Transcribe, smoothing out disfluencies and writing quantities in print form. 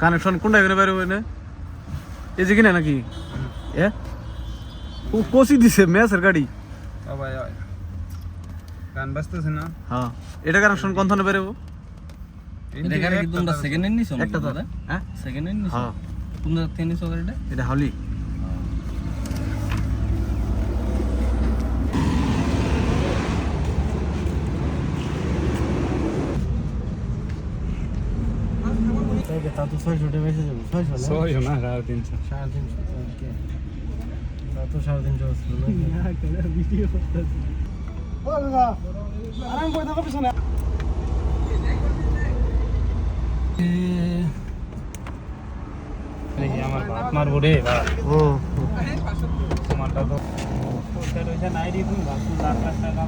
connection কোনটা এখানে বাইরে হবে না এই যে কিনা নাকি এ ও কোসি দিছে মেসের গাড়ি ও ভাই গান বাজতেছে না হ্যাঁ এটা কানেকশন কোন ধরনের বাইরে হবে এটা গাড়ি কি তোমরা সেকেন্ড হ্যান্ড নিছো একটা দাদা হ্যাঁ সেকেন্ড হ্যান্ড নিছো হ্যাঁ তোমরা টেনিস ওভারটা এটা হলি তা তো 600 টাকা বেশি যাবে 600 সই না 350 350 ওকে তা তো 350 ছিল না কেন ভিডিও করতেছ ও দাদা আরাম করে থাকো পিছনে এই আমার বাপ মারবো রে ভাই ও তোমারটা তো ওটা রইছে নাই রে তুমি 1 লাখ টাকা